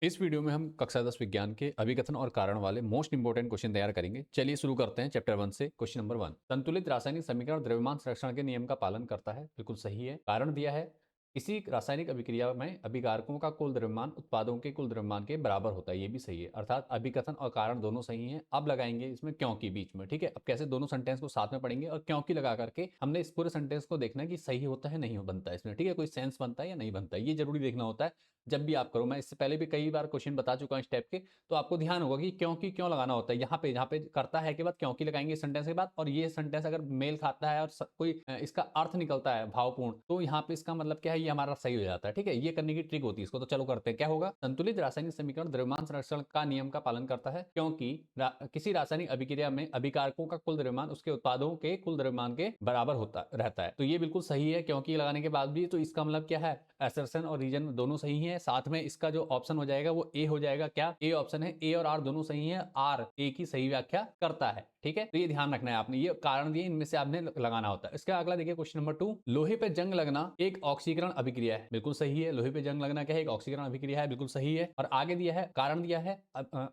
इस वीडियो में हम कक्षा 10 विज्ञान के अभिकथन और कारण वाले मोस्ट इंपोर्टेंट क्वेश्चन तैयार करेंगे। चलिए शुरू करते हैं चैप्टर 1 से। क्वेश्चन नंबर 1, संतुलित रासायनिक समीकरण द्रव्यमान संरक्षण के नियम का पालन करता है। बिल्कुल सही है। कारण दिया है, किसी रासायनिक अभिक्रिया में अभिकारकों का कुल द्रव्यमान उत्पादों के कुल द्रव्यमान के बराबर होता है। ये भी सही है, अर्थात अभिकथन और कारण दोनों सही हैं। अब लगाएंगे इसमें क्योंकि बीच में। ठीक है, अब कैसे दोनों सेंटेंस को साथ में पढ़ेंगे और क्योंकि लगा करके हमने इस पूरे सेंटेंस को देखना है कि सही होता है नहीं बनता है इसमें। ठीक है, कोई सेंस बनता है या नहीं बनता है, ये जरूरी देखना होता है जब भी आप करो। मैं इससे पहले भी कई बार क्वेश्चन बता चुका हूं इस टाइप के, तो आपको ध्यान होगा कि क्योंकि क्यों लगाना होता है। यहाँ पे करता है के बाद क्योंकि लगाएंगे सेंटेंस के बाद, और ये सेंटेंस अगर मेल खाता है और कोई इसका अर्थ निकलता है भावपूर्ण, तो यहाँ पे इसका मतलब क्या है, ये हमारा सही हो जाता है। ठीक है, ये करने की ट्रिक होती है इसको। तो चलो करते हैं। क्या होगा, संतुलित रासायनिक समीकरण द्रव्यमान संरक्षण का नियम का पालन करता है क्योंकि किसी रासायनिक अभिक्रिया में अभिकारकों का कुल द्रव्यमान उसके उत्पादों के कुल द्रव्यमान के बराबर होता रहता है। तो ये बिल्कुल सही है क्योंकि लगाने के बाद भी। तो इसका मतलब क्या है, असर्शन और रीजन दोनों सही है। साथ में इसका जो ऑप्शन हो जाएगा वो ए हो जाएगा। क्या ए ऑप्शन है, ए और आर दोनों सही है। आर ए की सही व्याख्या करता है। ठीक है, तो ये ध्यान रखना है आपने, ये कारण दिए, इनमें से आपने लगाना होता है। इसका अगला देखिए क्वेश्चन नंबर 2, लोहे पे जंग लगना एक ऑक्सीकरण अभिक्रिया है। बिल्कुल सही है, लोहे पे जंग लगना क्या है, एक ऑक्सीकरण अभिक्रिया है। बिल्कुल सही है। और आगे दिया है, कारण दिया है,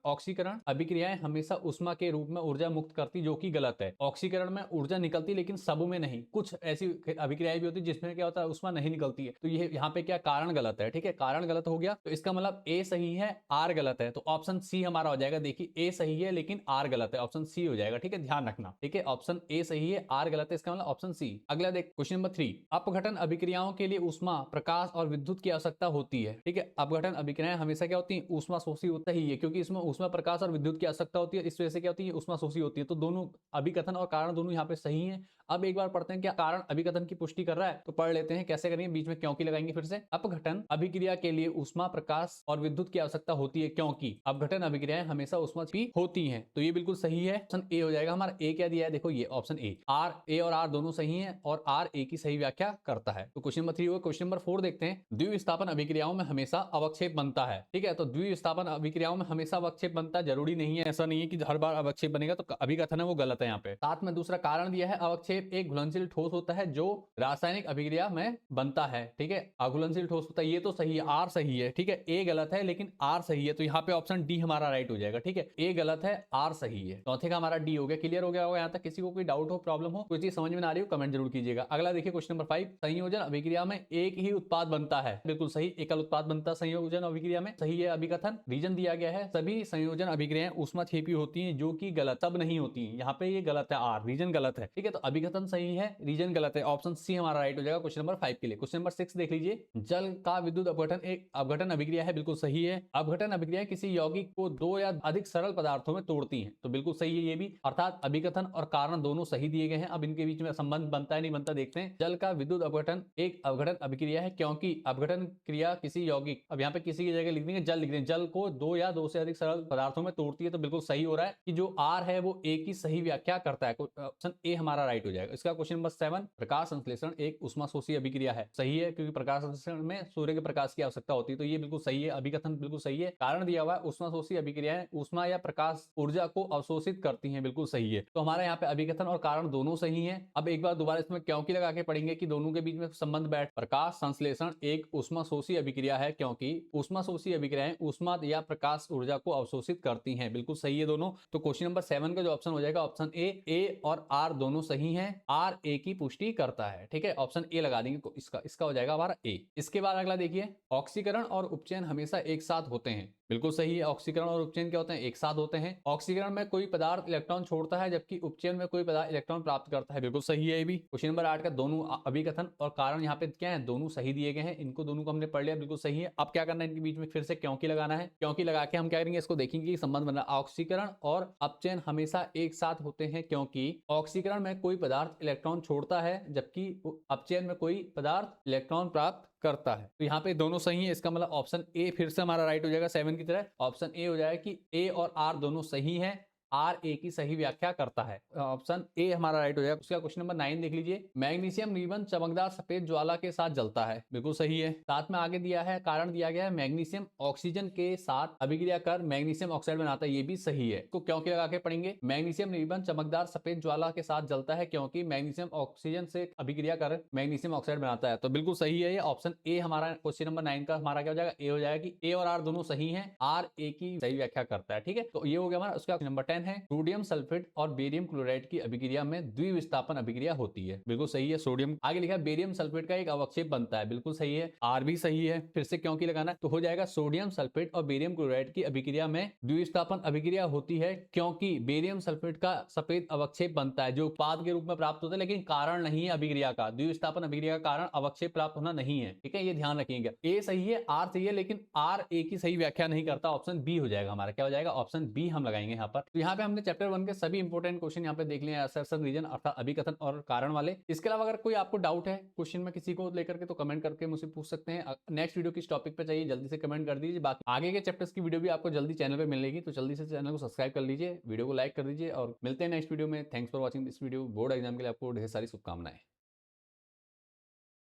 ऑक्सीकरण अभिक्रियाएं हमेशा उष्मा के रूप में ऊर्जा मुक्त करती, जो कि गलत है। ऑक्सीकरण में ऊर्जा निकलती लेकिन सब में नहीं, कुछ ऐसी अभिक्रियाएं भी होती है जिसमें क्या होता है, उष्मा नहीं निकलती है। तो ये यहाँ पे क्या, कारण गलत है। ठीक है, कारण गलत हो गया, तो इसका मतलब ए सही है, आर गलत है। तो ऑप्शन सी हमारा हो जाएगा। देखिए ए सही है लेकिन आर गलत है, ऑप्शन सी हो जाएगा। ठीक है, ध्यान रखना। ठीक है, ऑप्शन ए सही है, आर गलत है, इसका मतलब ऑप्शन सी। अगला देख क्वेश्चन नंबर 3, अपघटन अभिक्रियाओं के लिए ऊष्मा, प्रकाश और विद्युत की आवश्यकता होती है। ठीक है, अपघटन अभिक्रियाएं हमेशा क्या होती है, ऊष्मा शोषी होता ही है, क्योंकि इसमें ऊष्मा, प्रकाश और विद्युत की आवश्यकता होती है। इस वजह से क्या होती है, ऊष्मा शोषी होती है। तो दोनों अभिकथन और कारण दोनों यहाँ पे सही है। अब एक बार पढ़ते हैं, क्या कारण अभिकथन की पुष्टि कर रहा है, तो पढ़ लेते हैं कैसे करेंगे। बीच में क्योंकि लगाएंगे फिर से। अपघटन अभिक्रिया के लिए ऊष्मा, प्रकाश और विद्युत की आवश्यकता होती है क्योंकि अपघटन अभिक्रियाएं हमेशा ऊष्मा की होती हैं। तो ये बिल्कुल सही है, ऑप्शन ए हो जाएगा हमारा। ए क्या दिया है, देखो ये ऑप्शन ए, आर, ए और आर दोनों सही है और आर ए की सही व्याख्या करता है। तो क्वेश्चन नंबर 3 हुआ। क्वेश्चन नंबर 4 देखते हैं, द्विविस्थापन अभिक्रियाओं में हमेशा अवक्षेप बनता है। ठीक है, तो द्विविस्थापन अभिक्रियाओं में हमेशा अवक्षेप बनता है, जरूरी नहीं है, ऐसा नहीं है कि हर बार अवक्षेप बनेगा। तो अभिकथन है वो गलत है यहाँ पे। साथ में दूसरा कारण दिया है, अवक्षेप एक घुलनशील ठोस होता है जो रासायनिक अभिक्रिया में बनता है। ठीक है, अघुलनशील ठोस होता है, ये तो सही है, आर सही है। ठीक है, ए गलत है लेकिन आर सही है, तो यहाँ पे ऑप्शन डी हमारा राइट हो जाएगा। ठीक है, ए गलत है, आर सही है। चौथे का हमारा डी हो गया। क्लियर हो गया होगा यहाँ तक? किसी को कोई डाउट हो, प्रॉब्लम हो, कोई चीज समझ में ना आ रही हो, कमेंट जरूर कीजिएगा। अगला देखिए क्वेश्चन नंबर 5, संयोजन अभिक्रिया में एक ही उत्पाद बनता है। बिल्कुल सही, एकल उत्पाद बनता है संयोजन अभिक्रिया में, सही है अभिकथन। रीजन दिया गया है, सभी संयोजन अभिक्रियाएं ऊष्माक्षेपी होती हैं, जो कि गलत, सब नहीं होती हैं। यहाँ पे ये गलत है, आर, रीजन गलत है। ठीक है, तो अभिकथन सही है, रीजन गलत है, ऑप्शन सी हमारा राइट हो जाएगा क्वेश्चन नंबर 5 के लिए। क्वेश्चन नंबर 6 देख लीजिए, जल का विद्युत अपघटन एक अपघटन अभिक्रिया है। बिल्कुल सही है, अपघटन अभिक्रिया किसी यौगिक को दो या अधिक सरल पदार्थों में तोड़ती हैं। तो बिल्कुल सही है ये भी, अर्थात अभिकथन और कारण दोनों सही दिए गए हैं। अब इनके बीच में संबंध बनता है नहीं बनता, देखते हैं। जल का विद्युत अपघटन एक अपघटन अभिक्रिया है क्योंकि अपघटन क्रिया किसी यौगिक, अब यहाँ पे किसी की जगह लिख देंगे जल, लिख देंगे, जल को दो या दो से अधिक सरल पदार्थों में तोड़ती है। तो बिल्कुल सही हो रहा है कि जो आर है वो ए की सही व्याख्या करता है। ऑप्शन ए हमारा राइट हो जाएगा। इसका क्वेश्चन नंबर 7, प्रकाश संश्लेषण एक ऊष्माशोषी अभिक्रिया है। सही है, क्योंकि प्रकाश संश्लेषण में सूर्य के प्रकाश की आवश्यकता होती है। तो ये बिल्कुल सही है, अभिकथन बिल्कुल सही है। कारण दिया हुआ है, ऊष्माशोषी अभिक्रियाएं ऊष्मा या प्रकाश ऊर्जा को अवशोषित करती हैं। बिल्कुल सही है। तो हमारे यहाँ पे अभिकथन और कारण दोनों सही है। अब एक बार दोबारा इसमें क्योंकि लगा के पढ़ेंगे कि दोनों के बीच में संबंध बैठ। प्रकाश संश्लेषण एक ऊष्माशोषी अभिक्रिया है क्योंकि ऊष्माशोषी अभिक्रियाएं ऊष्मा या प्रकाश ऊर्जा को अवशोषित करती हैं। बिल्कुल सही है दोनों। तो क्वेश्चन नंबर 7 का जो ऑप्शन हो जाएगा, ऑप्शन ए और आर दोनों सही है, आर ए की पुष्टि करता है। ठीक है, ऑप्शन ए लगा देंगे, इसका हो जाएगा हमारा ए। इसके बाद अगला देखिए, ऑक्सीकरण और उपचयन हमेशा एक साथ होते हैं। बिल्कुल सही है, ऑक्सीकरण और उपचयन क्या होते हैं, एक साथ होते हैं। ऑक्सीकरण में कोई पदार्थ इलेक्ट्रॉन छोड़ता है जबकि उपचयन में कोई पदार्थ इलेक्ट्रॉन प्राप्त करता है। बिल्कुल सही है ये भी। क्वेश्चन नंबर 8 का दोनों अभिकथन और कारण यहाँ पे क्या है, दोनों सही दिए गए हैं। इनको दोनों को हमने पढ़ लिया, बिल्कुल सही है। अब क्या करना है, इनके बीच में फिर से क्योंकि लगाना है। क्योंकि लगा के हम क्या करेंगे, इसको देखेंगे कि संबंध बना। ऑक्सीकरण और अपचयन हमेशा एक साथ होते हैं क्योंकि ऑक्सीकरण में कोई पदार्थ इलेक्ट्रॉन छोड़ता है जबकि अपचयन में कोई पदार्थ इलेक्ट्रॉन प्राप्त करता है। तो यहाँ पे दोनों सही है, इसका मतलब ऑप्शन ए फिर से हमारा राइट हो जाएगा 7 की तरह। ऑप्शन ए हो जाएगा कि ए और आर दोनों सही हैं, आर ए की सही व्याख्या करता है। ऑप्शन ए हमारा राइट हो जाएगा। उसका क्वेश्चन नंबर 9 देख लीजिए, मैग्नीशियम रिबन चमकदार सफेद ज्वाला के साथ जलता है, बिल्कुल सही है। साथ में आगे दिया है, कारण दिया गया है मैग्नीशियम ऑक्सीजन के साथ अभिक्रिया कर मैग्नीशियम ऑक्साइड बनाता है, ये भी सही है। तो क्योंकि लगा के पढ़ेंगे, मैग्नीशियम रिबन चमकदार सफेद ज्वाला के साथ जलता है क्योंकि मैग्नीशियम ऑक्सीजन से अभिक्रिया कर मैग्नीशियम ऑक्साइड बनाता है, तो बिल्कुल सही है ये ऑप्शन ए हमारा क्वेश्चन नंबर 9 का हमारा क्या हो जाएगा, ए हो जाएगा कि ए और आर दोनों सही हैं, आर ए की सही व्याख्या करता है। ठीक है, तो ये हो गया हमारा। उसका नंबर 10 है, सोडियम सल्फेट और बेरियम क्लोराइड की अभिक्रिया में द्विविस्थापन अभिक्रिया होती है, बिल्कुल सही है। सोडियम आगे लिखा है बेरियम सल्फेट का एक अवक्षेप बनता है, बिल्कुल सही है। आर भी सही है, फिर से क्योंकि लगाना, तो हो जाएगा सोडियम सल्फेट और बेरियम क्लोराइड की अभिक्रिया में द्विविस्थापन अभिक्रिया होती है क्योंकि बेरियम सल्फेट का सफेद अवक्षेप बनता है जो उत्पाद के रूप में प्राप्त होता है, लेकिन कारण नहीं है अभिक्रिया का। द्विविस्थापन अभिक्रिया का कारण अवक्षेप प्राप्त होना नहीं है, ठीक है, ये ध्यान रखिएगा। ए सही है, आर सही है, लेकिन आर ए की सही व्याख्या नहीं करता, ऑप्शन बी हो जाएगा हमारा। क्या हो जाएगा, ऑप्शन बी हम लगाएंगे यहाँ पर। तो यहाँ पे हमने चैप्टर 1 के सभी इंपोर्टेंट क्वेश्चन यहाँ पे देख लिए, असर्शन, रीजन अर्थात अभिकथन और कारण वाले। इसके अलावा अगर कोई आपको डाउट है क्वेश्चन में किसी को लेकर के, तो कमेंट करके मुझसे पूछ सकते हैं। नेक्स्ट वीडियो किस टॉपिक पे चाहिए जल्दी से कमेंट कर दीजिए। बाकी आगे के चैप्टर्स की वीडियो भी आपको जल्दी चैनल पे मिलेगी, तो जल्दी से चैनल को सब्सक्राइब कर लीजिए, वीडियो को लाइक कर दीजिए और मिलते हैं नेक्स्ट वीडियो में। Thanks for watching this video. Board exam के लिए आपको ढेर सारी शुभकामनाएं।